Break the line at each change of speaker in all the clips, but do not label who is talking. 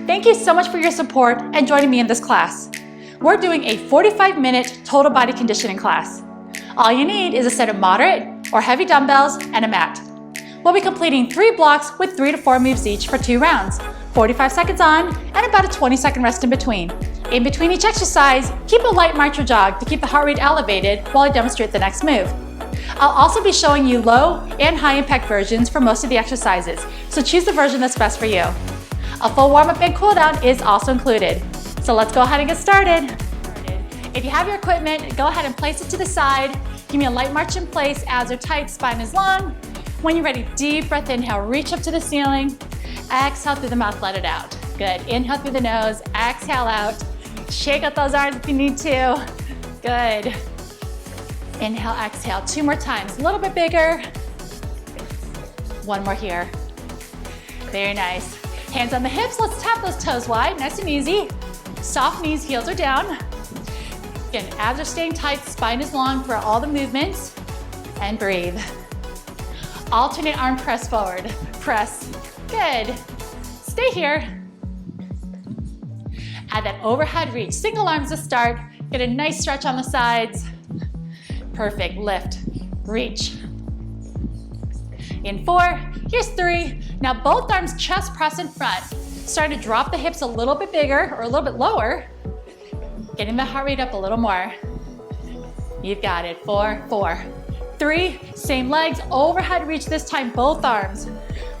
Thank you so much for your support and joining me in this class. We're doing a 45-minute total body conditioning class. All you need is a set of moderate or heavy dumbbells and a mat. We'll be completing 3 blocks with 3 to 4 moves each for 2 rounds, 45 seconds on and about a 20-second rest in between. In between each exercise, keep a light march or jog to keep the heart rate elevated while I demonstrate the next move. I'll also be showing you low and high impact versions for most of the exercises, so choose the version that's best for you. A full warm-up and cool down is also included. So let's go ahead and get started. If you have your equipment, go ahead and place it to the side. Give me a light march in place, abs are tight, spine is long. When you're ready, deep breath, inhale, reach up to the ceiling. Exhale through the mouth, let it out. Good, inhale through the nose, exhale out. Shake out those arms if you need to. Good. Inhale, exhale, 2 more times, a little bit bigger. 1 more here. Very nice. Hands on the hips, let's tap those toes wide, nice and easy. Soft knees, heels are down. Again, abs are staying tight, spine is long for all the movements. And breathe. Alternate arm press forward, press. Good. Stay here. Add that overhead reach. Single arms to start. Get a nice stretch on the sides. Perfect. Lift, reach. In 4, here's 3. Now both arms chest press in front. Starting to drop the hips a little bit bigger or a little bit lower. Getting the heart rate up a little more. You've got it. 4, 4, 3, same legs, overhead reach this time, both arms.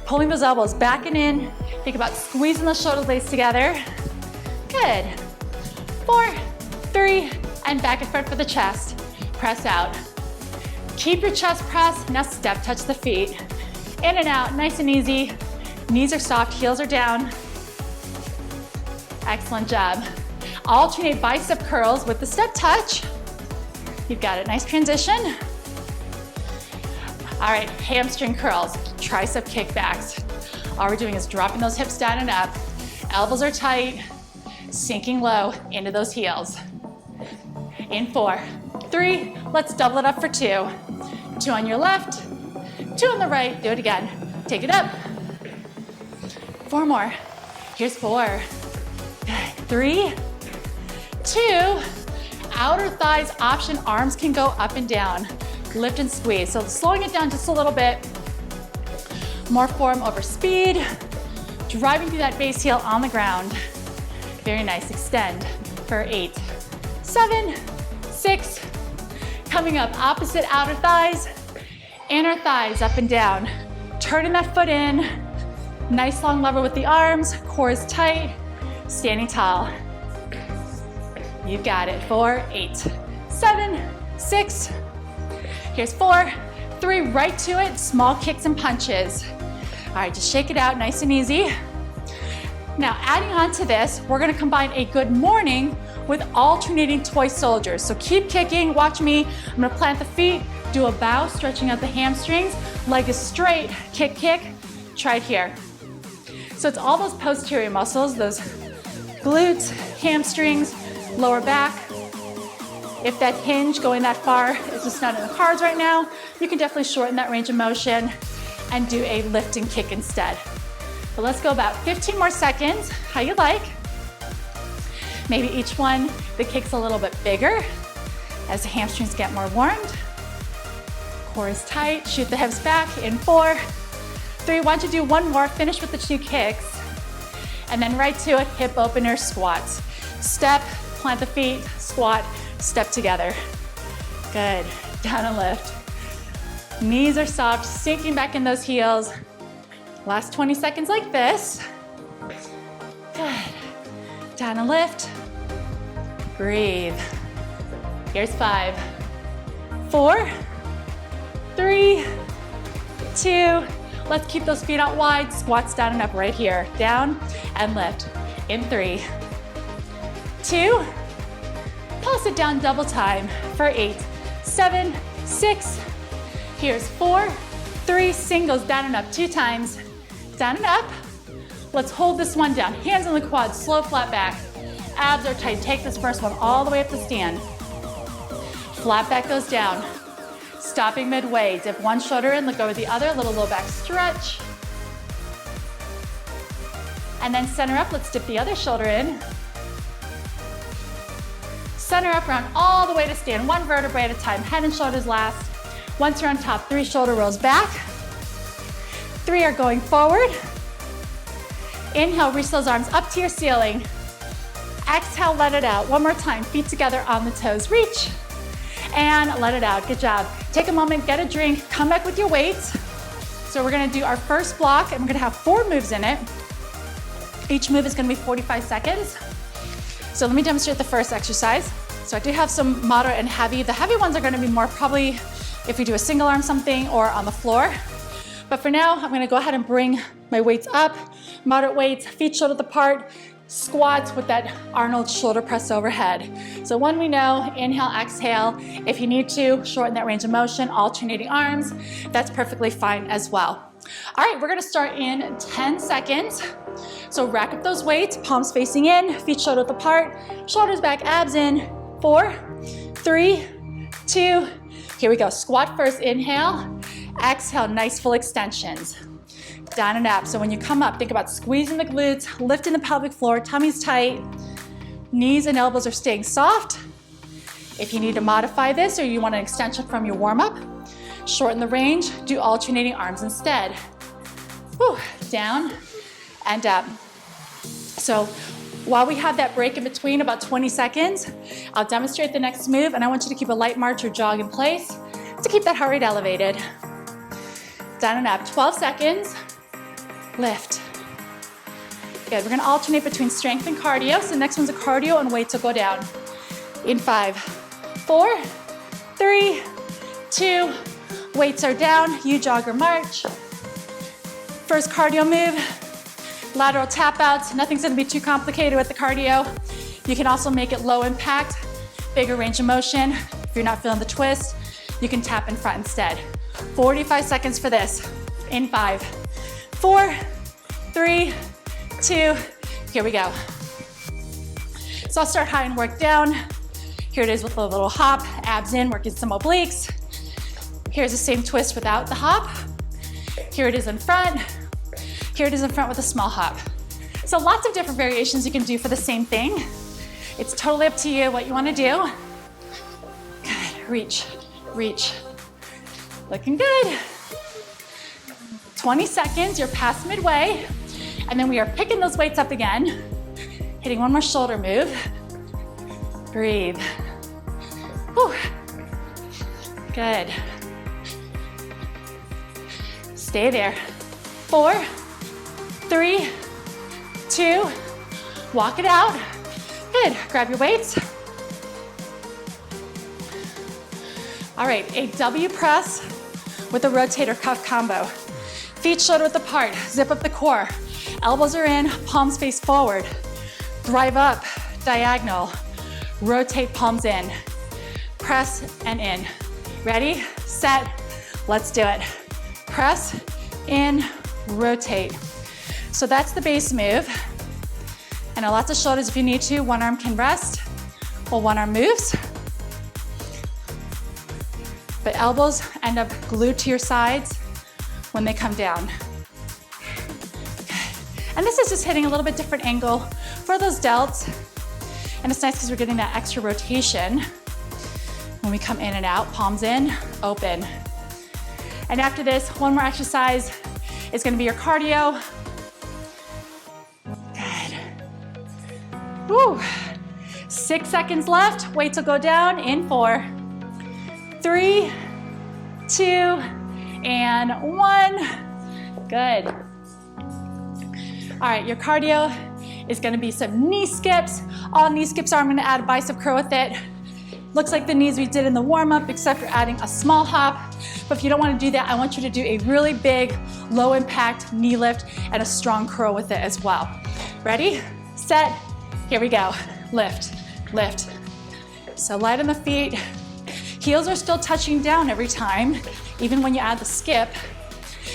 Pulling those elbows back and in. Think about squeezing those shoulder blades together. Good. 4, 3, and back and front for the chest. Press out. Keep your chest pressed. Now step touch the feet. In and out, nice and easy. Knees are soft, heels are down. Excellent job. Alternate bicep curls with the step touch. You've got it, nice transition. All right, hamstring curls, tricep kickbacks. All we're doing is dropping those hips down and up. Elbows are tight, sinking low into those heels. In 4, 3, let's double it up for 2. 2 on your left, 2 on the right, do it again. Take it up. 4 more. Here's 4. Good. 3, 2. Outer thighs option, arms can go up and down. Lift and squeeze. So slowing it down just a little bit. More form over speed. Driving through that base heel on the ground. Very nice. Extend for 8, 7, 6. Coming up, opposite outer thighs. Inner thighs up and down. Turning that foot in. Nice long lever with the arms. Core is tight. Standing tall. You've got it. 4, 8, 7, 6. Here's 4, 3, right to it. Small kicks and punches. All right, just shake it out, nice and easy. Now, adding on to this, we're gonna combine a good morning with alternating toy soldiers. So keep kicking, watch me. I'm gonna plant the feet, do a bow, stretching out the hamstrings. Leg is straight, kick, kick. Try it here. So it's all those posterior muscles, those glutes, hamstrings, lower back. If that hinge going that far is just not in the cards right now, you can definitely shorten that range of motion and do a lift and kick instead. But let's go about 15 more seconds, how you like. Maybe each one, the kick's a little bit bigger as the hamstrings get more warmed. Core is tight, shoot the hips back in 4, 3, why don't you do 1 more, finish with the 2 kicks. And then right to it, hip opener squats. Step, plant the feet, squat, step together. Good. Down and lift. Knees are soft, sinking back in those heels. Last 20 seconds like this. Good. Down and lift. Breathe. Here's 5, 4, 3, 2. Let's keep those feet out wide. Squats down and up right here. Down and lift. In 3, 2. Pulse it down double time for 8, 7, 6. Here's 4, 3, singles down and up 2 times. Down and up. Let's hold this one down. Hands on the quads, slow flat back. Abs are tight. Take this first one all the way up to stand. Flat back goes down. Stopping midway. Dip one shoulder in, look over the other, little low back stretch. And then center up, let's dip the other shoulder in. Center up, round all the way to stand, one vertebrae at a time, head and shoulders last. Once you're on top, 3 shoulder rolls back. 3 are going forward. Inhale, reach those arms up to your ceiling. Exhale, let it out. One more time, feet together on the toes, reach. And let it out, good job. Take a moment, get a drink, come back with your weights. So we're gonna do our first block and we're gonna have 4 moves in it. Each move is gonna be 45 seconds. So let me demonstrate the first exercise. So I do have some moderate and heavy. The heavy ones are gonna be more probably if we do a single arm something or on the floor. But for now, I'm gonna go ahead and bring my weights up, moderate weights, feet shoulder apart, squats with that Arnold shoulder press overhead. So one we know, inhale, exhale. If you need to, shorten that range of motion, alternating arms, that's perfectly fine as well. All right, we're gonna start in 10 seconds. So rack up those weights, palms facing in, feet shoulder apart, shoulders back, abs in. 4, 3, 2, here we go. Squat first, inhale. Exhale, nice full extensions. Down and up. So when you come up, think about squeezing the glutes, lifting the pelvic floor, tummy's tight, knees and elbows are staying soft. If you need to modify this or you want an extension from your warm-up, shorten the range, do alternating arms instead. Whew, down and up. So while we have that break in between, about 20 seconds, I'll demonstrate the next move and I want you to keep a light march or jog in place to keep that heart rate elevated. Down and up, 12 seconds, lift. Good, we're gonna alternate between strength and cardio. So the next one's a cardio and weights will go down. In 5, 4, 3, 2, weights are down, you jog or march. First cardio move, lateral tap outs. Nothing's gonna be too complicated with the cardio. You can also make it low impact, bigger range of motion. If you're not feeling the twist, you can tap in front instead. 45 seconds for this. In 5, 4, 3, 2, here we go. So I'll start high and work down. Here it is with a little hop, abs in, working some obliques. Here's the same twist without the hop. Here it is in front. Here it is in front with a small hop. So lots of different variations you can do for the same thing. It's totally up to you what you want to do. Good, reach, reach. Looking good. 20 seconds, you're past midway. And then we are picking those weights up again. Hitting one more shoulder move. Breathe. Whew. Good. Stay there. 4, 3, 2, walk it out. Good, grab your weights. All right, a W press with a rotator cuff combo. Feet shoulder width apart, zip up the core. Elbows are in, palms face forward. Drive up, diagonal. Rotate palms in. Press and in. Ready, set, let's do it. Press, in, rotate. So that's the base move. I know lots of shoulders if you need to. One arm can rest while one arm moves. But elbows end up glued to your sides when they come down. And this is just hitting a little bit different angle for those delts. And it's nice because we're getting that extra rotation when we come in and out, palms in, open. And after this, one more exercise is gonna be your cardio. Good. Woo. 6 seconds left, weights will go down in 4, 3, 2, and 1. Good. All right, your cardio is gonna be some knee skips. All knee skips are, I'm gonna add a bicep curl with it. Looks like the knees we did in the warm-up, except for adding a small hop. But if you don't wanna do that, I want you to do a really big, low impact knee lift and a strong curl with it as well. Ready, set, here we go. Lift, lift. So light on the feet. Heels are still touching down every time, even when you add the skip.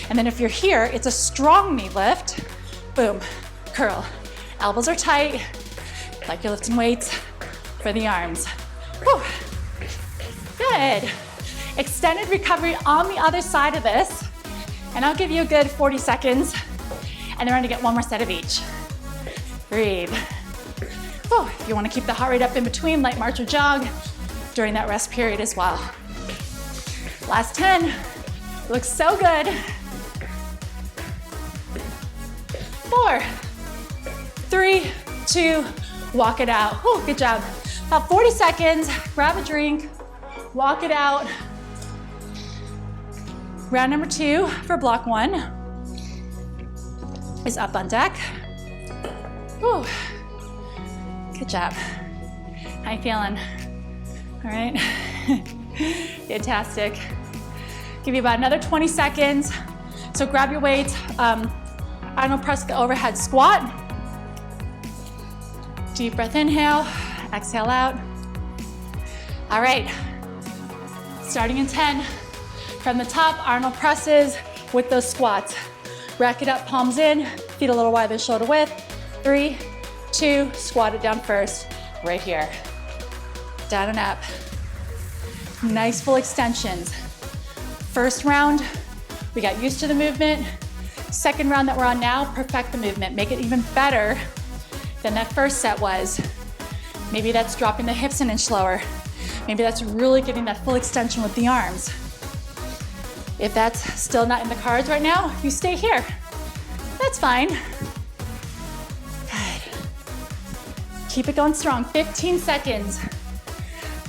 And then if you're here, it's a strong knee lift. Boom, curl. Elbows are tight, like you're lifting weights for the arms. Whew. Good. Extended recovery on the other side of this. And I'll give you a good 40 seconds. And then we're gonna get one more set of each. Breathe. Oh, if you want to keep the heart rate up in between, light march or jog during that rest period as well. Last 10. Looks so good. 4, 3, 2, walk it out. Oh, good job. About 40 seconds, grab a drink, walk it out. Round number 2 for block 1 is up on deck. Whew. Good job. How you feeling? All right. Fantastic. Give you about another 20 seconds. So grab your weights. Arnold press the overhead squat. Deep breath inhale, exhale out. All right. Starting in 10. From the top, Arnold presses with those squats. Rack it up, palms in, feet a little wider shoulder width. 3, 2, squat it down first, right here. Down and up. Nice full extensions. First round, we got used to the movement. Second round that we're on now, perfect the movement. Make it even better than that first set was. Maybe that's dropping the hips an inch lower. Maybe that's really getting that full extension with the arms. If that's still not in the cards right now, you stay here. That's fine. Good. Keep it going strong. 15 seconds.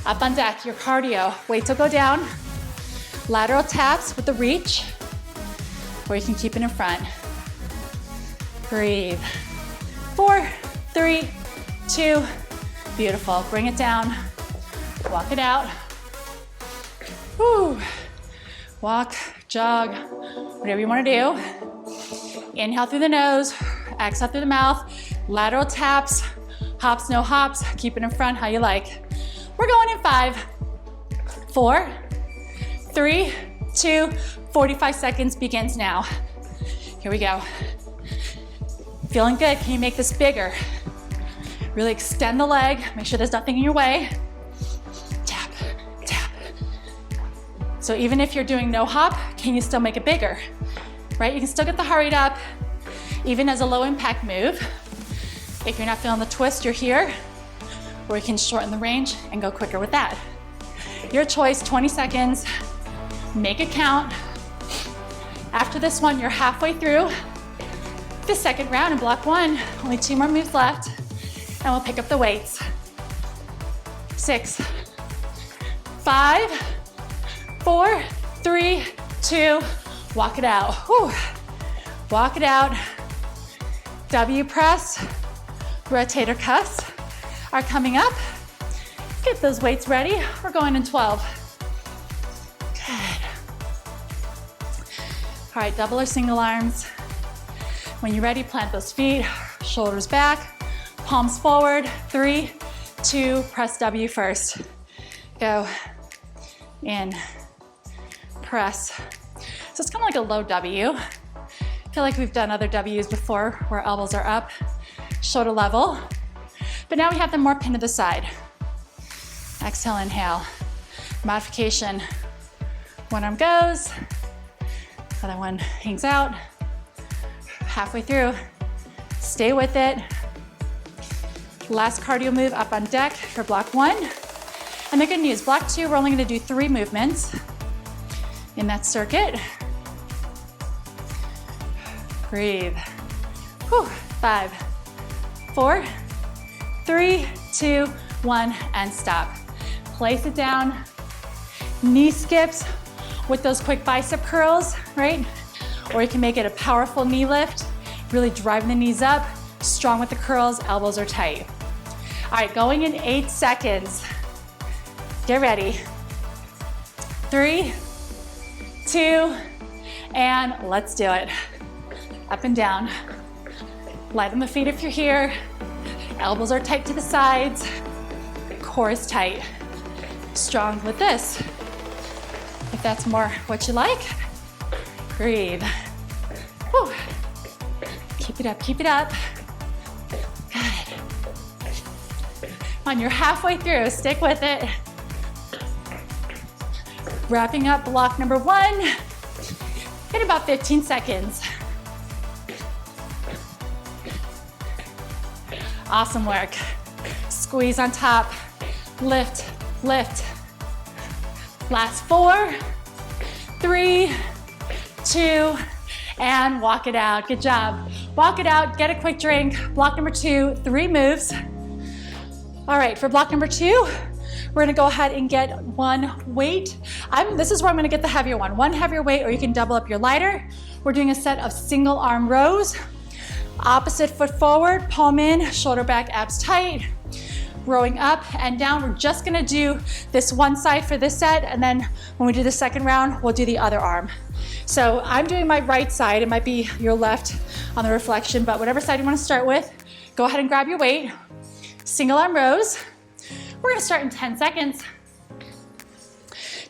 Up on deck, your cardio. Weights will go down. Lateral taps with the reach, or you can keep it in front. Breathe. 4, 3, 2, beautiful. Bring it down. Walk it out. Woo. Walk, jog, whatever you want to do. Inhale through the nose, exhale through the mouth. Lateral taps, hops, no hops. Keep it in front how you like. We're going in 5, 4, 3, 2, 45 seconds begins now. Here we go. Feeling good? Can you make this bigger? Really extend the leg. Make sure there's nothing in your way. Tap, tap. So even if you're doing no hop, can you still make it bigger? Right? You can still get the heart rate up, even as a low impact move. If you're not feeling the twist, you're here. Or you can shorten the range and go quicker with that. Your choice, 20 seconds. Make it count. After this one, you're halfway through the second round in block 1. Only 2 more moves left, and we'll pick up the weights. 6, 5, 4, 3, 2, walk it out. Whew. Walk it out. W press, rotator cuffs are coming up. Get those weights ready. We're going in 12. Good. All right, double or single arms. When you're ready, plant those feet, shoulders back, palms forward. 3, 2, press W first. Go in, press. So it's kind of like a low W. I feel like we've done other W's before where elbows are up, shoulder level. But now we have them more pinned to the side. Exhale, inhale. Modification. One arm goes, other one hangs out. Halfway through, stay with it. Last cardio move up on deck for block 1. And the good news, block 2, we're only gonna do 3 movements in that circuit. Breathe. Whew. 5, 4, 3, 2, 1, and stop. Place it down. Knee skips with those quick bicep curls, right? Or you can make it a powerful knee lift, really driving the knees up, strong with the curls, elbows are tight. All right, going in 8 seconds. Get ready. 3, 2, and let's do it. Up and down. Light on the feet if you're here. Elbows are tight to the sides. Core is tight. Strong with this. If that's more what you like, breathe. Whew. Keep it up, keep it up. Good. Come on, you're halfway through, stick with it. Wrapping up block number 1 in about 15 seconds. Awesome work. Squeeze on top, lift, lift. Last 4, 3, 2, and walk it out. Good job. Walk it out, get a quick drink. Block number 2, 3 moves. All right, for block number 2, we're gonna go ahead and get one weight. This is where I'm gonna get the heavier one. One heavier weight, or you can double up your lighter. We're doing a set of single arm rows. Opposite foot forward, palm in, shoulder back, abs tight. Rowing up and down. We're just gonna do this one side for this set, and then when we do the second round, we'll do the other arm. So I'm doing my right side. It might be your left on the reflection, but whatever side you wanna start with, go ahead and grab your weight. Single arm rows. We're gonna start in 10 seconds.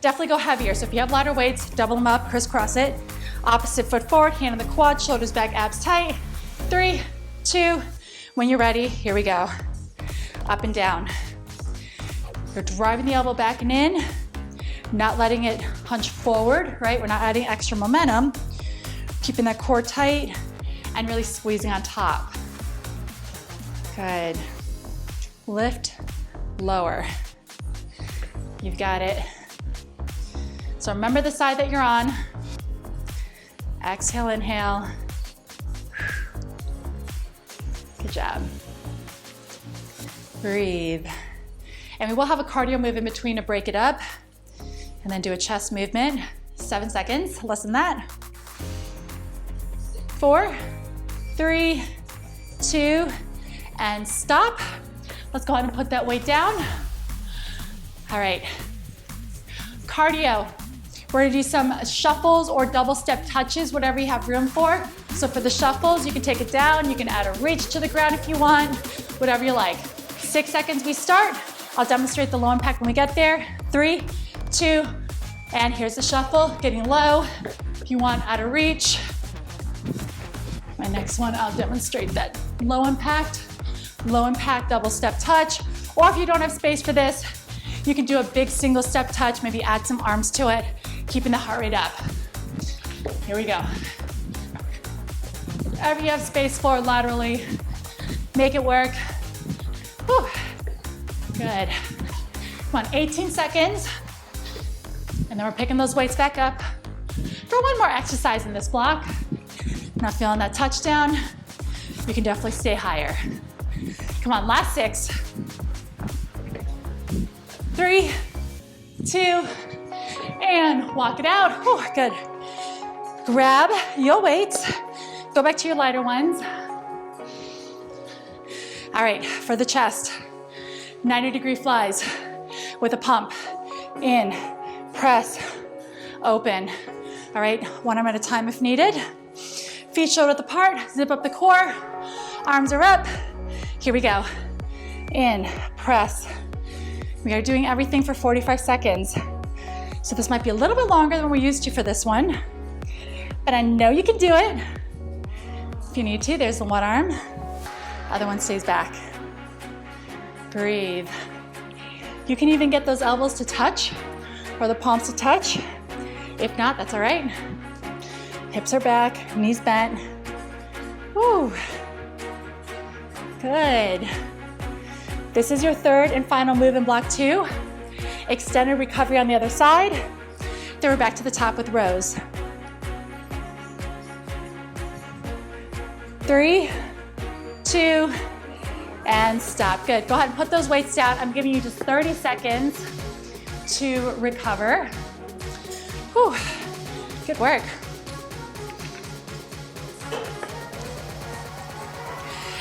Definitely go heavier. So if you have lighter weights, double them up, crisscross it. Opposite foot forward, hand on the quad, shoulders back, abs tight. 3, 2, when you're ready, here we go. Up and down. You're driving the elbow back and in, not letting it hunch forward, right? We're not adding extra momentum. Keeping that core tight and really squeezing on top. Good. Lift, lower. You've got it. So remember the side that you're on. Exhale, inhale. Good job. Breathe. And we will have a cardio move in between to break it up, and then do a chest movement. 7 seconds, less than that. 4, 3, 2, and stop. Let's go ahead and put that weight down. All right, cardio. We're gonna do some shuffles or double step touches, whatever you have room for. So for the shuffles, you can take it down, you can add a reach to the ground if you want, whatever you like. 6 seconds we start. I'll demonstrate the low impact when we get there. 3, 2, and here's the shuffle, getting low. If you want, out of reach. My next one, I'll demonstrate that low impact double step touch. Or if you don't have space for this, you can do a big single step touch, maybe add some arms to it, keeping the heart rate up. Here we go. Wherever you have space for laterally, make it work. Whew. Good. Come on, 18 seconds. And then we're picking those weights back up for one more exercise in this block. Not feeling that touchdown, you can definitely stay higher. Come on, last 6. 3, 2, and walk it out. Whew, good. Grab your weights. Go back to your lighter ones. All right, for the chest, 90-degree flies with a pump. In, press, open. All right, one arm at a time if needed. Feet shoulder width apart, zip up the core. Arms are up. Here we go. In, press. We are doing everything for 45 seconds. So this might be a little bit longer than we're used to for this one, but I know you can do it. If you need to, there's the one arm. Other one stays back. Breathe. You can even get those elbows to touch or the palms to touch. If not, that's all right. Hips are back, knees bent. Woo. Good. This is your third and final move in block 2. Extended recovery on the other side. Then we're back to the top with rows. 3, 2, and stop. Good. Go ahead and put those weights down. I'm giving you just 30 seconds to recover. Whew. Good work.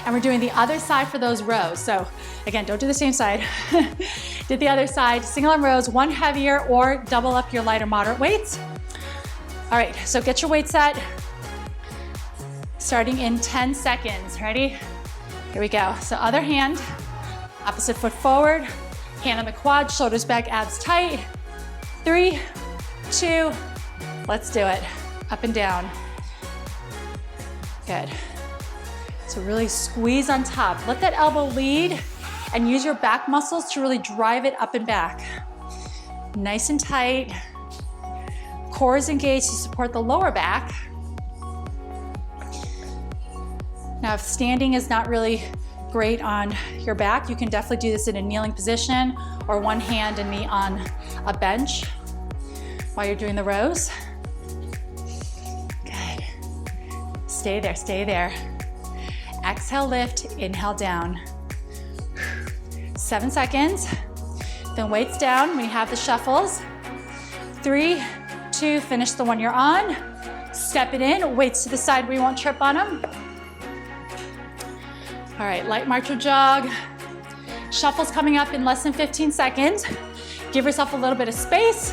And we're doing the other side for those rows. So again, don't do the same side. Did the other side, single arm rows, one heavier or double up your lighter moderate weights. All right, so get your weight set. Starting in 10 seconds, ready? Here we go. So other hand, opposite foot forward, hand on the quad, shoulders back, abs tight. 3, 2, let's do it. Up and down. Good. So really squeeze on top. Let that elbow lead and use your back muscles to really drive it up and back. Nice and tight. Core is engaged to support the lower back. Now, if standing is not really great on your back. You can definitely do this in a kneeling position or one hand and knee on a bench while you're doing the rows. Good. Stay there, stay there. Exhale, lift, inhale, down. 7 seconds. Then weights down when you have the shuffles. 3, 2, finish the one you're on. Step it in, weights to the side where you won't trip on them. All right, light march or jog. Shuffles coming up in less than 15 seconds. Give yourself a little bit of space.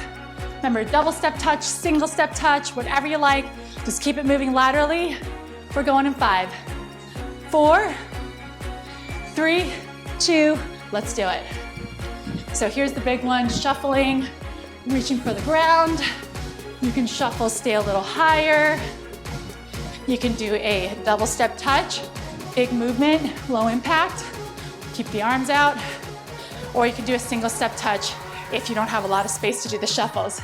Remember, double step touch, single step touch, whatever you like. Just keep it moving laterally. We're going in 5, 4, 3, 2, let's do it. So here's the big one, shuffling, reaching for the ground. You can shuffle, stay a little higher. You can do a double step touch, big movement, low impact. Keep the arms out. Or you can do a single step touch if you don't have a lot of space to do the shuffles.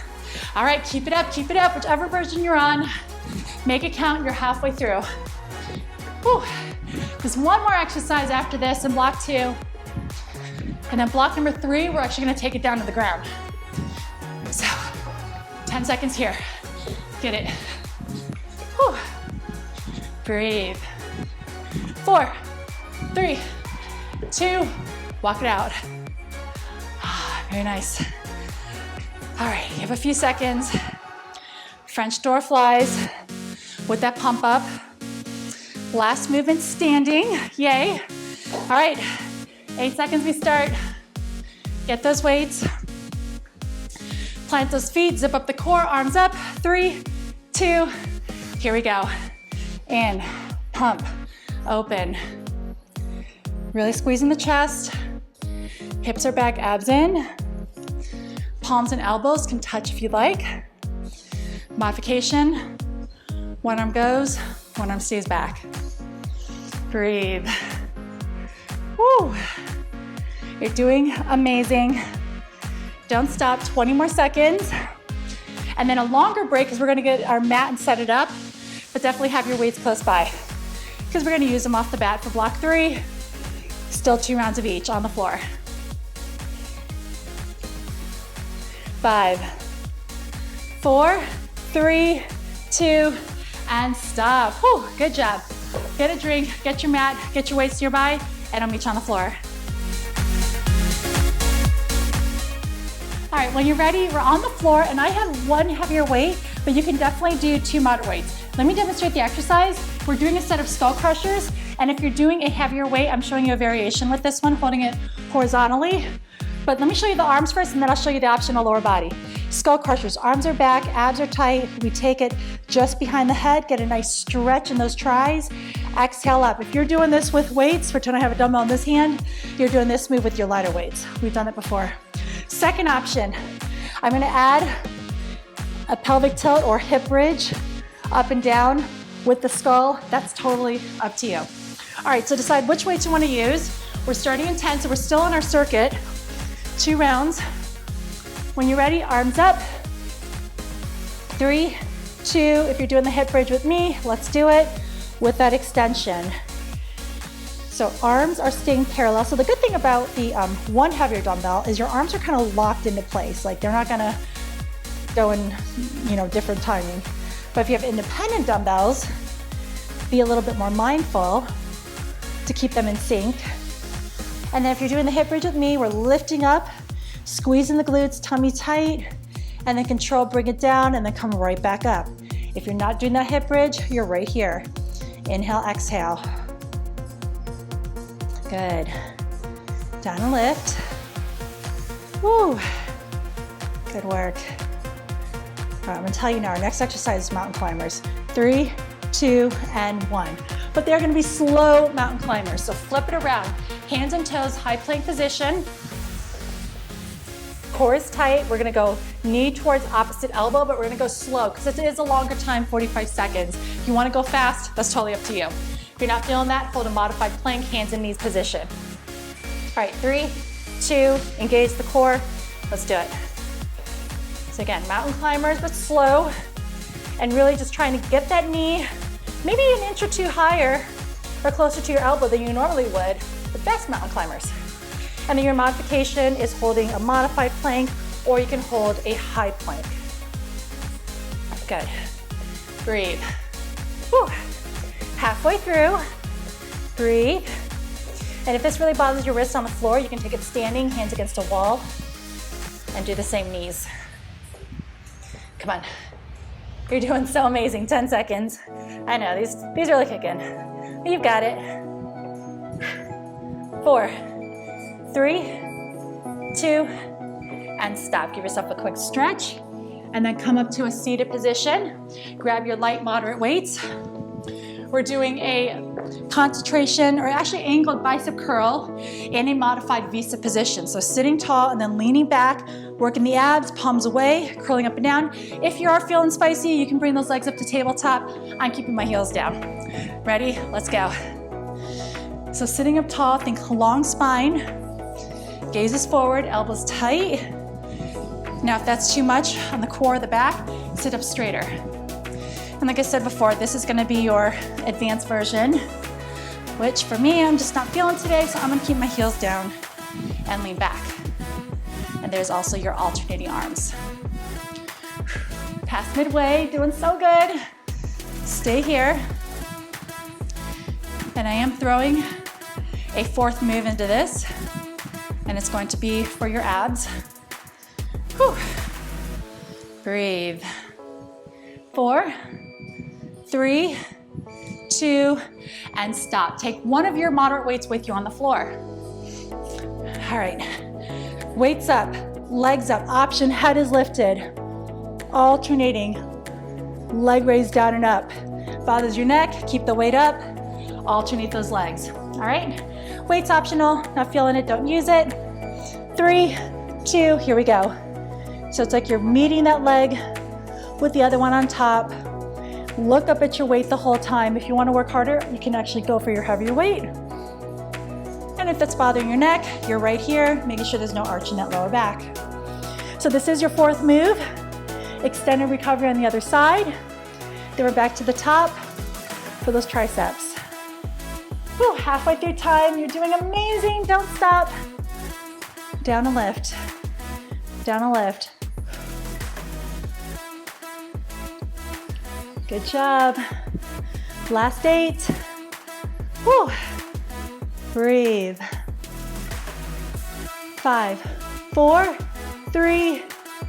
All right, keep it up, whichever version you're on. Make it count, you're halfway through. Whew. There's one more exercise after this in block 2. And then block number 3, we're actually gonna take it down to the ground. So, 10 seconds here. Get it. Whew. Breathe. 4, 3, 2, walk it out. Very nice. All right, you have a few seconds. French door flies with that pump up. Last movement standing, yay. All right, 8 seconds we start. Get those weights. Plant those feet, zip up the core, arms up. 3, 2, here we go. In, pump, open. Really squeezing the chest. Hips are back, abs in. Palms and elbows can touch if you like. Modification. One arm goes, one arm stays back. Breathe. Woo. You're doing amazing. Don't stop, 20 more seconds. And then a longer break because we're gonna get our mat and set it up, but definitely have your weights close by because we're gonna use them off the bat for block 3. Still 2 rounds of each on the floor. 5, 4, 3, 2, and stop. Whew, good job. Get a drink, get your mat, get your weights nearby, and I'll meet you on the floor. All right, when you're ready, we're on the floor, and I have one heavier weight, but you can definitely do 2 moderate weights. Let me demonstrate the exercise. We're doing a set of skull crushers, and if you're doing a heavier weight, I'm showing you a variation with this one, holding it horizontally. But let me show you the arms first, and then I'll show you the optional lower body. Skull crushers, arms are back, abs are tight. We take it just behind the head, get a nice stretch in those tris. Exhale up. If you're doing this with weights, pretend I have a dumbbell in this hand, you're doing this move with your lighter weights. We've done it before. Second option, I'm gonna add a pelvic tilt or hip bridge up and down with the skull. That's totally up to you. All right, so decide which weights you wanna use. We're starting in 10, so we're still on our circuit. 2 rounds. When you're ready, arms up. 3, 2, if you're doing the hip bridge with me, let's do it with that extension. So arms are staying parallel. So the good thing about the one heavier dumbbell is your arms are kind of locked into place. Like they're not gonna go in, different timing. But if you have independent dumbbells, be a little bit more mindful to keep them in sync. And then if you're doing the hip bridge with me, we're lifting up, squeezing the glutes, tummy tight, and then control, bring it down, and then come right back up. If you're not doing that hip bridge, you're right here. Inhale, exhale. Good. Down and lift. Woo. Good work. All right, I'm gonna tell you now, our next exercise is mountain climbers. 3, 2, and 1. But they're gonna be slow mountain climbers, so flip it around. Hands and toes, high plank position. Core is tight. We're gonna go knee towards opposite elbow, but we're gonna go slow because it is a longer time, 45 seconds. If you wanna go fast, that's totally up to you. If you're not feeling that, hold a modified plank, hands and knees position. All right, 3, 2, engage the core. Let's do it. So again, mountain climbers, but slow, and really just trying to get that knee maybe an inch or 2 higher or closer to your elbow than you normally would,
the best mountain climbers. And then your modification is holding a modified plank, or you can hold a high plank. Good. Breathe. Whew. Halfway through, breathe. And if this really bothers your wrists on the floor, you can take it standing, hands against a wall, and do the same knees. Come on. You're doing so amazing. 10 seconds. I know, these really kick in. You've got it. 4, 3, 2, and stop. Give yourself a quick stretch, and then come up to a seated position. Grab your light, moderate weights. We're doing a concentration, or actually angled bicep curl in a modified V-sit position. So sitting tall and then leaning back, working the abs, palms away, curling up and down. If you are feeling spicy, you can bring those legs up to tabletop. I'm keeping my heels down. Ready? Let's go. So sitting up tall, think long spine, gazes forward, elbows tight. Now if that's too much on the core of the back, sit up straighter. And like I said before, this is gonna be your advanced version, which for me, I'm just not feeling today, so I'm gonna keep my heels down and lean back. And there's also your alternating arms. Past midway, doing so good. Stay here. And I am throwing a fourth move into this, and it's going to be for your abs. Whew. Breathe. 4, 3, 2, and stop. Take one of your moderate weights with you on the floor. All right, weights up, legs up, option head is lifted. Alternating, leg raised down and up. Bothers your neck, keep the weight up. Alternate those legs, all right? Weight's optional, not feeling it, don't use it. 3, 2, here we go. So it's like you're meeting that leg with the other one on top. Look up at your weight the whole time. If you want to work harder, you can actually go for your heavier weight. And if that's bothering your neck, you're right here, making sure there's no arch in that lower back. So this is your fourth move. Extended recovery on the other side. Then we're back to the top for those triceps. Whew, halfway through time, you're doing amazing, don't stop. Down and lift, down and lift. Good job. Last 8. Whew. Breathe. 5, 4, 3,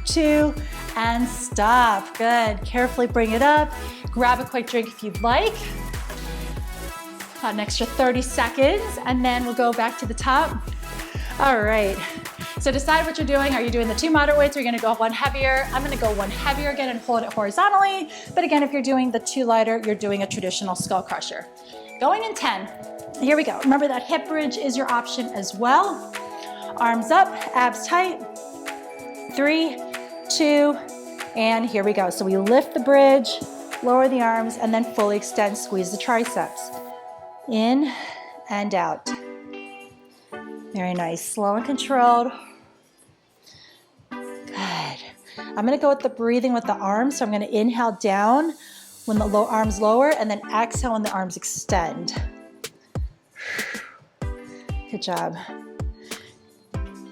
2, and stop. Good. Carefully bring it up. Grab a quick drink if you'd like. About an extra 30 seconds, and then we'll go back to the top. All right. So decide what you're doing. Are you doing the 2 moderate weights, or are you gonna go one heavier? I'm gonna go one heavier again and hold it horizontally. But again, if you're doing the 2 lighter, you're doing a traditional skull crusher. Going in 10. Here we go. Remember that hip bridge is your option as well. Arms up, abs tight. 3, 2, and here we go. So we lift the bridge, lower the arms, and then fully extend, squeeze the triceps. In and out. Very nice, slow and controlled. Good. I'm gonna go with the breathing with the arms. So I'm gonna inhale down when the arms lower, and then exhale when the arms extend. Good job.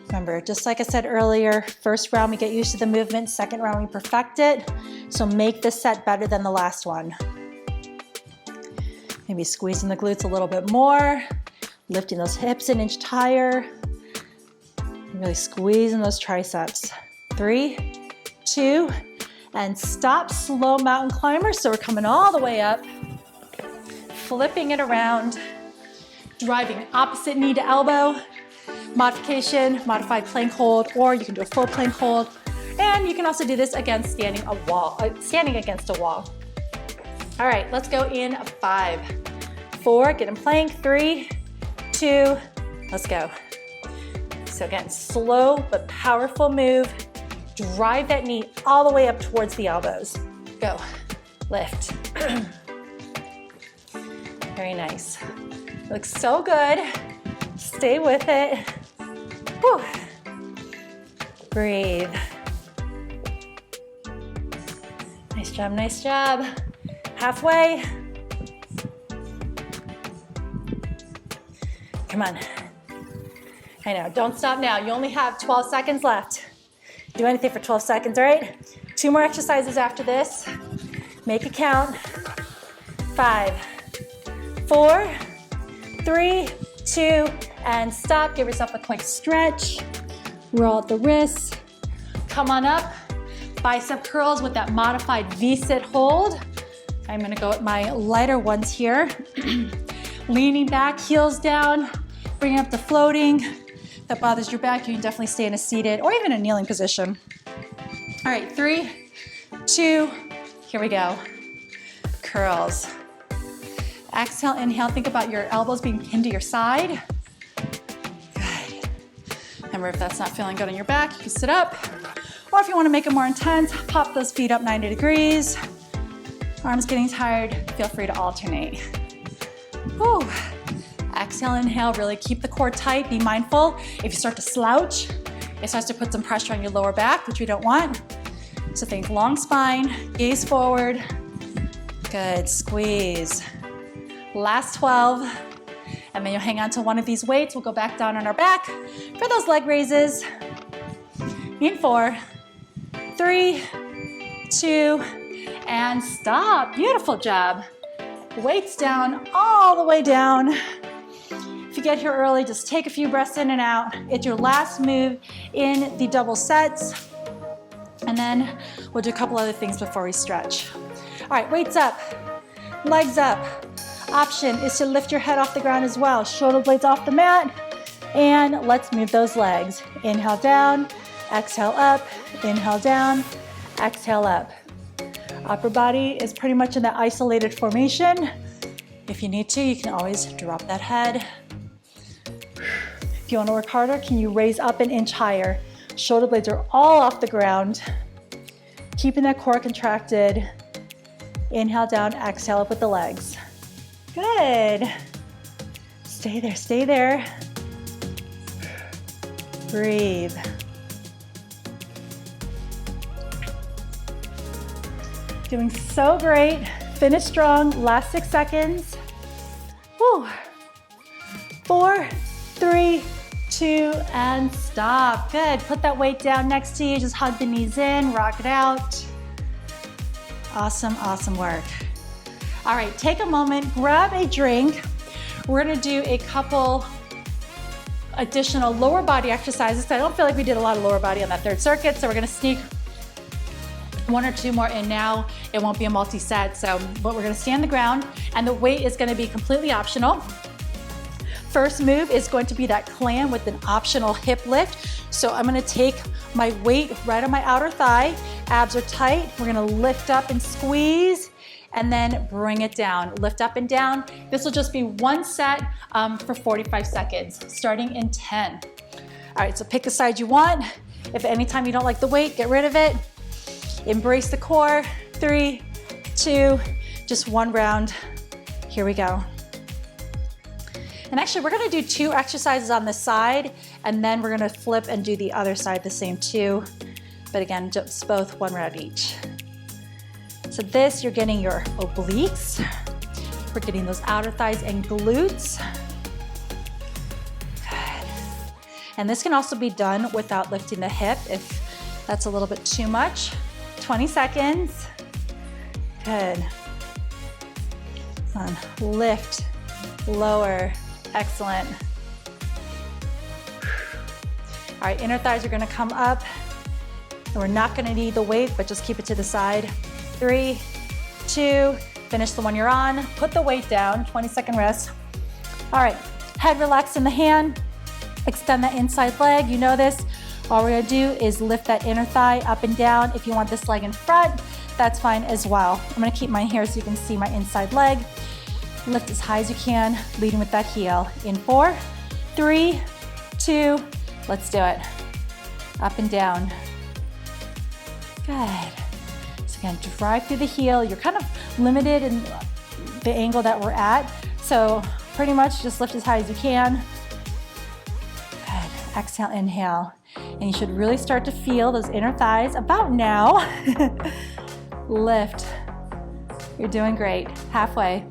Remember, just like I said earlier, first round we get used to the movement, second round we perfect it. So make this set better than the last one. Maybe squeezing the glutes a little bit more, lifting those hips an inch higher, really squeezing those triceps. 3, 2, and stop. Slow mountain climber. So we're coming all the way up, flipping it around, driving opposite knee to elbow. Modification, modified plank hold, or you can do a full plank hold. And you can also do this again standing against a wall. All right, let's go in 5, 4, get in plank, 3, 2, let's go. So again, slow but powerful move. Drive that knee all the way up towards the elbows. Go, lift. Very nice. Looks so good. Stay with it. Whew. Breathe. Nice job, nice job. Halfway. Come on, I know, don't stop now. You only have 12 seconds left. Do anything for 12 seconds, right? 2 more exercises after this. Make it count. 5, 4, 3, 2, and stop. Give yourself a quick stretch. Roll out the wrists. Come on up. Bicep curls with that modified V-sit hold. I'm gonna go with my lighter ones here. Leaning back, heels down, bringing up to floating. If that bothers your back, you can definitely stay in a seated or even a kneeling position. All right, 3, 2, here we go. Curls. Exhale, inhale, think about your elbows being pinned to your side. Good. Remember, if that's not feeling good on your back, you can sit up. Or if you wanna make it more intense, pop those feet up 90 degrees. Arms getting tired, feel free to alternate. Whew. Exhale, inhale, really keep the core tight. Be mindful, if you start to slouch, it starts to put some pressure on your lower back, which we don't want. So think long spine, gaze forward. Good, squeeze. Last 12, and then you'll hang on to one of these weights. We'll go back down on our back for those leg raises. In 4, 3, 2, and stop. Beautiful job. Weights down, all the way down. If you get here early, just take a few breaths in and out. It's your last move in the double sets. And then we'll do a couple other things before we stretch. All right, weights up, legs up. Option is to lift your head off the ground as well. Shoulder blades off the mat. And let's move those legs. Inhale down, exhale up, inhale down, exhale up. Upper body is pretty much in that isolated formation. If you need to, you can always drop that head. If you want to work harder, can you raise up an inch higher? Shoulder blades are all off the ground. Keeping that core contracted. Inhale down, exhale up with the legs. Good. Stay there, stay there. Breathe. Doing so great. Finish strong. Last 6 seconds. Woo. 4, 3, 2, and stop. Good. Put that weight down next to you. Just hug the knees in, rock it out. Awesome, awesome work. All right, take a moment, grab a drink. We're gonna do a couple additional lower body exercises. I don't feel like we did a lot of lower body on that third circuit, so we're gonna sneak 1 or 2 more in now. It won't be a multi-set, but we're gonna stay on the ground, and the weight is gonna be completely optional. First move is going to be that clam with an optional hip lift. So I'm gonna take my weight right on my outer thigh, abs are tight, we're gonna lift up and squeeze, and then bring it down, lift up and down. This will just be 1 set for 45 seconds, starting in 10. All right, so pick a side you want. If at any time you don't like the weight, get rid of it. Embrace the core. 3, 2, just 1 round. Here we go. And actually, we're gonna do 2 exercises on this side, and then we're gonna flip and do the other side the same 2. But again, just both 1 round each. So this, you're getting your obliques. We're getting those outer thighs and glutes. Good. And this can also be done without lifting the hip if that's a little bit too much. 20 seconds. Good. Come on, lift, lower. Excellent. All right, inner thighs are gonna come up, and we're not gonna need the weight, but just keep it to the side. 3, 2, finish the one you're on, put the weight down, 20-second rest. All right, head relaxed in the hand, extend that inside leg, you know this. All we're gonna do is lift that inner thigh up and down. If you want this leg in front, that's fine as well. I'm gonna keep mine here so you can see my inside leg. Lift as high as you can, leading with that heel. In 4, 3, 2, let's do it. Up and down. Good. So again, drive through the heel. You're kind of limited in the angle that we're at. So pretty much just lift as high as you can. Good. Exhale, inhale. And you should really start to feel those inner thighs about now. Lift. You're doing great. Halfway.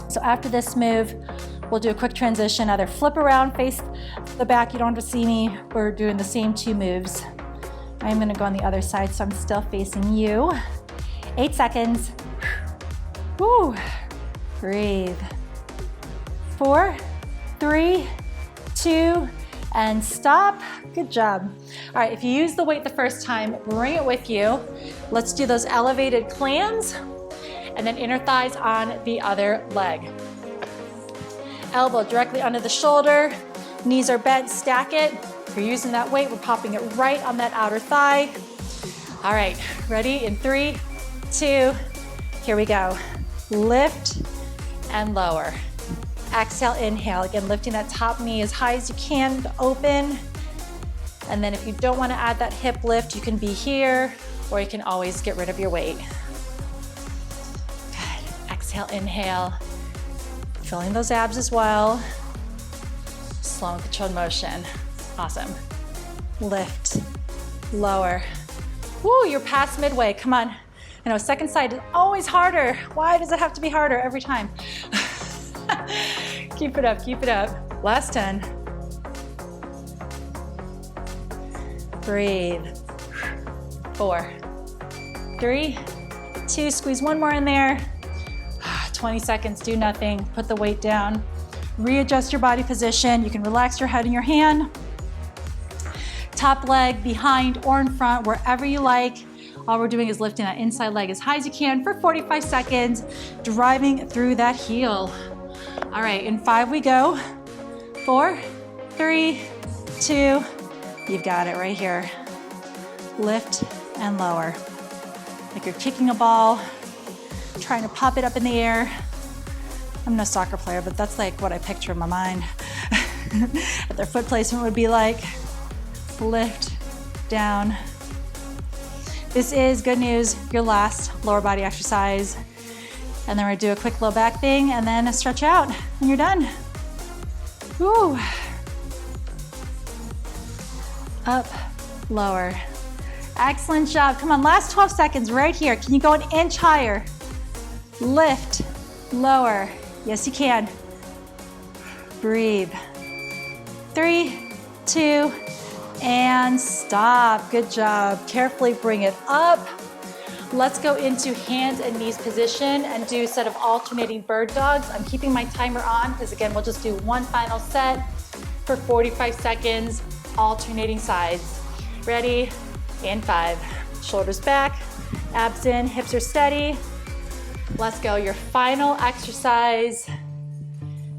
So after this move, We'll do a quick transition, either flip around, face the back, you don't have to see me. We're doing the same 2 moves. I'm gonna go on the other side, so I'm still facing you. 8 seconds. Woo. Breathe. 4, 3, 2, and stop. Good job. All right, if you use the weight the first time, bring it with you. Let's do those elevated clams, and then inner thighs on the other leg. Elbow directly under the shoulder, knees are bent, stack it. If you're using that weight, we're popping it right on that outer thigh. All right, ready? In 3, 2, here we go. Lift and lower. Exhale, inhale. Again, lifting that top knee as high as you can to open. And then if you don't want to add that hip lift, you can be here, or you can always get rid of your weight. Good. Exhale, inhale. Filling those abs as well. Slow and controlled motion. Awesome. Lift, lower. Woo, you're past midway. Come on. I know second side is always harder. Why does it have to be harder every time? Keep it up, keep it up. Last 10. Breathe. 4, 3, 2, squeeze one more in there. 20 seconds, do nothing. Put the weight down. Readjust your body position. You can relax your head in your hand. Top leg behind or in front, wherever you like. All we're doing is lifting that inside leg as high as you can for 45 seconds, driving through that heel. All right, in 5 we go. 4, 3, 2, you've got it right here. Lift and lower. Like you're kicking a ball, trying to pop it up in the air. I'm no soccer player, but that's like what I picture in my mind. What their foot placement would be like. Lift, down. This is, good news, your last lower body exercise. And then we're gonna do a quick low back thing and then a stretch out and you're done. Woo. Up, lower. Excellent job. Come on, last 12 seconds right here. Can you go an inch higher? Lift, lower. Yes, you can. Breathe. 3, 2, and stop. Good job. Carefully bring it up. Let's go into hands and knees position and do a set of alternating bird dogs. I'm keeping my timer on because again, we'll just do one final set for 45 seconds, alternating sides. Ready? In 5. Shoulders back, abs in, hips are steady. Let's go, your final exercise.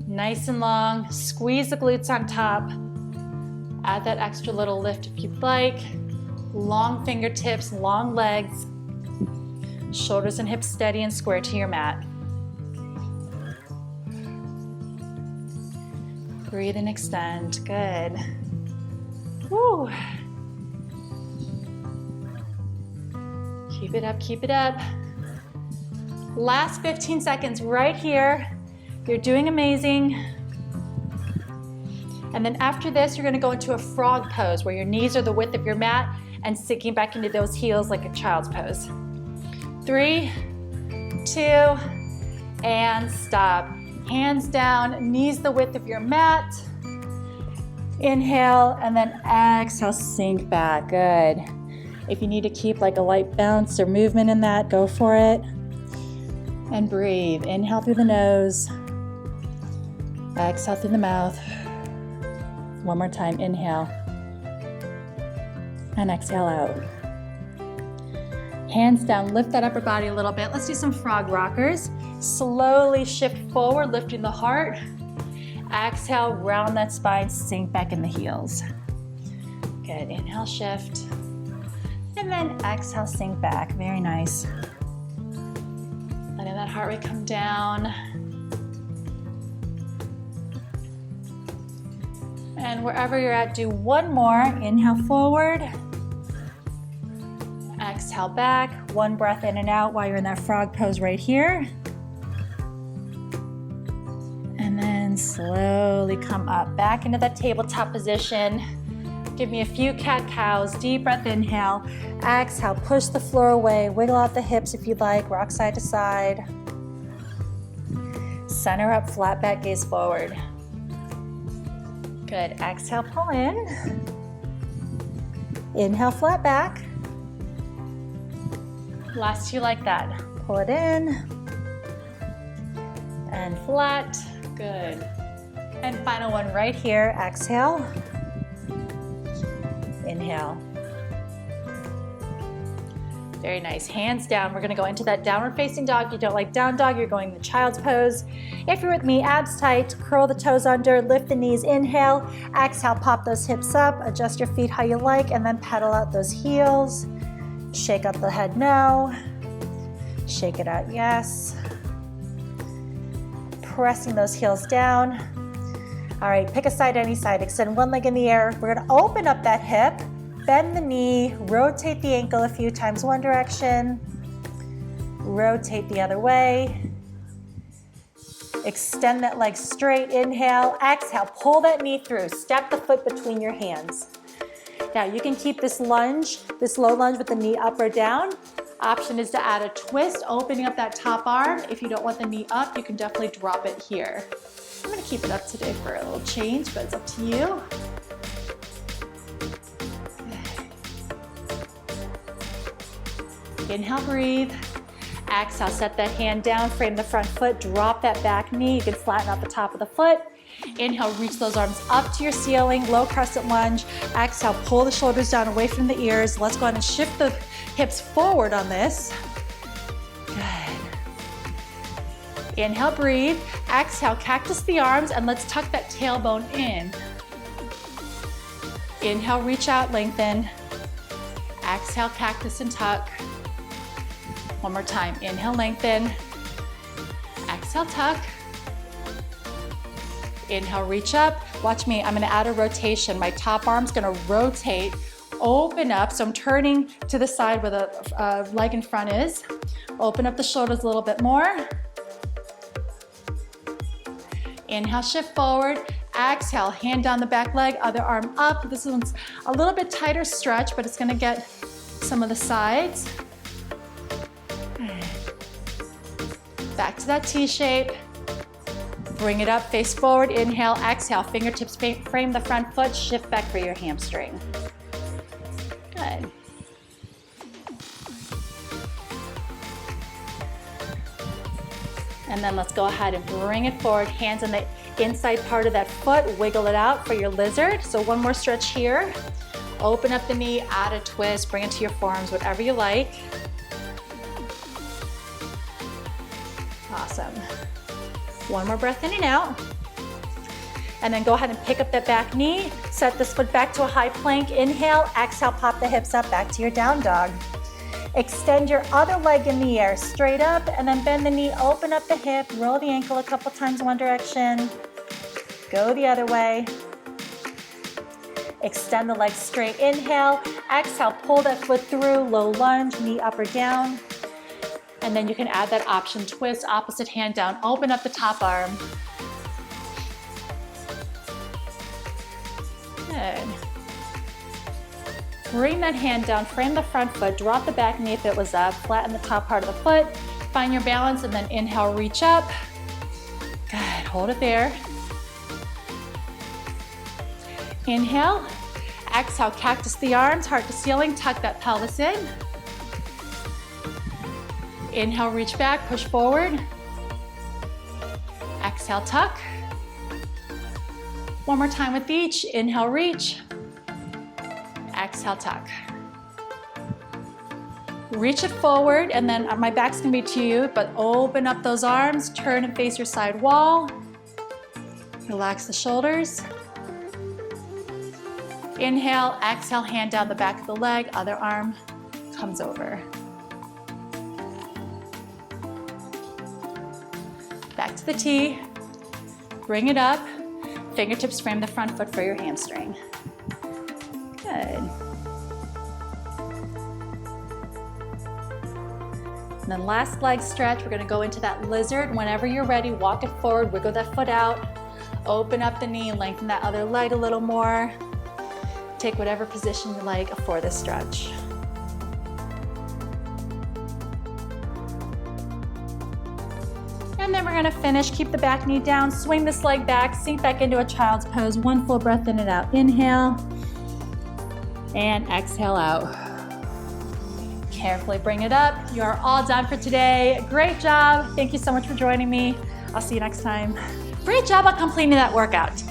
Nice and long, squeeze the glutes on top. Add that extra little lift if you'd like. Long fingertips, long legs. Shoulders and hips steady and square to your mat. Breathe and extend, good. Woo. Keep it up, keep it up. Last 15 seconds right here. You're doing amazing. And then after this, you're gonna go into a frog pose where your knees are the width of your mat and sinking back into those heels like a child's pose. 3, 2, and stop. Hands down, knees the width of your mat. Inhale, and then exhale, sink back, good. If you need to keep like a light bounce or movement in that, go for it. And breathe, inhale through the nose. Exhale through the mouth. One more time, inhale. And exhale out. Hands down, lift that upper body a little bit. Let's do some frog rockers. Slowly shift forward, lifting the heart. Exhale, round that spine, sink back in the heels. Good, inhale, shift. And then exhale, sink back, very nice. Letting that heart rate come down. And wherever you're at, do one more. Inhale forward. Exhale back. One breath in and out while you're in that frog pose right here. And then slowly come up back into that tabletop position. Give me a few cat-cows. Deep breath, inhale. Exhale, push the floor away. Wiggle out the hips if you'd like. Rock side to side. Center up, flat back, gaze forward. Good, exhale, pull in. Inhale, flat back. Last two like that. Pull it in. And flat, good. And final one right here, exhale. Inhale. Very nice, hands down. We're gonna go into that downward facing dog. You don't like down dog, you're going the child's pose. If you're with me, abs tight, curl the toes under, lift the knees, inhale. Exhale, pop those hips up, adjust your feet how you like, and then pedal out those heels. Shake out the head, no. Shake it out, yes. Pressing those heels down. All right, pick a side, any side. Extend one leg in the air. We're gonna open up that hip, bend the knee, rotate the ankle a few times one direction, rotate the other way. Extend that leg straight, inhale, exhale, pull that knee through, step the foot between your hands. Now you can keep this lunge, this low lunge with the knee up or down. Option is to add a twist, opening up that top arm. If you don't want the knee up, you can definitely drop it here. I'm gonna keep it up today for a little change, but it's up to you. Inhale, breathe. Exhale, set that hand down, frame the front foot, drop that back knee. You can flatten out the top of the foot. Inhale, reach those arms up to your ceiling, low crescent lunge. Exhale, pull the shoulders down away from the ears. Let's go ahead and shift the hips forward on this. Good. Inhale, breathe. Exhale, cactus the arms, and let's tuck that tailbone in. Inhale, reach out, lengthen. Exhale, cactus and tuck. One more time. Inhale, lengthen. Exhale, tuck. Inhale, reach up. Watch me, I'm gonna add a rotation. My top arm's gonna rotate, open up. So I'm turning to the side where the leg in front is. Open up the shoulders a little bit more. Inhale, shift forward. Exhale, hand down the back leg, other arm up. This one's a little bit tighter stretch, but it's gonna get some of the sides. Back to that T shape. Bring it up, face forward, inhale, exhale. Fingertips frame the front foot, shift back for your hamstring. Good. And then let's go ahead and bring it forward, hands on the inside part of that foot, wiggle it out for your lizard. So one more stretch here. Open up the knee, add a twist, bring it to your forearms, whatever you like. Awesome. One more breath in and out. And then go ahead and pick up that back knee, set this foot back to a high plank, inhale, exhale, pop the hips up, back to your down dog. Extend your other leg in the air, straight up, and then bend the knee, open up the hip, roll the ankle a couple times one direction, go the other way. Extend the leg straight, inhale, exhale, pull that foot through, low lunge, knee up or down. And then you can add that option, twist, opposite hand down, open up the top arm. Good. Bring that hand down, frame the front foot, drop the back knee if it was up, flatten the top part of the foot, find your balance, and then inhale, reach up. Good, hold it there. Inhale, exhale, cactus the arms, heart to ceiling, tuck that pelvis in. Inhale, reach back, push forward. Exhale, tuck. One more time with each. Inhale, reach. Exhale, tuck. Reach it forward, and then my back's gonna be to you, but open up those arms, turn and face your side wall. Relax the shoulders. Inhale, exhale, hand down the back of the leg, other arm comes over. Back to the T, bring it up, fingertips frame the front foot for your hamstring. Good. And then last leg stretch, we're gonna go into that lizard. Whenever you're ready, walk it forward, wiggle that foot out, open up the knee, lengthen that other leg a little more. Take whatever position you like for this stretch. And then we're gonna finish. Keep the back knee down, swing this leg back, sink back into a child's pose. One full breath in and out. Inhale, and exhale out. Carefully bring it up. You are all done for today. Great job. Thank you so much for joining me. I'll see you next time. Great job on completing that workout.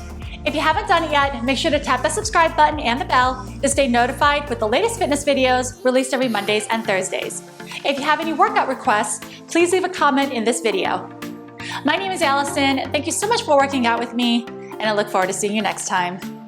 If you haven't done it yet, make sure to tap the subscribe button and the bell to stay notified with the latest fitness videos released every Mondays and Thursdays. If you have any workout requests, please leave a comment in this video. My name is Allison. Thank you so much for working out with me, and I look forward to seeing you next time.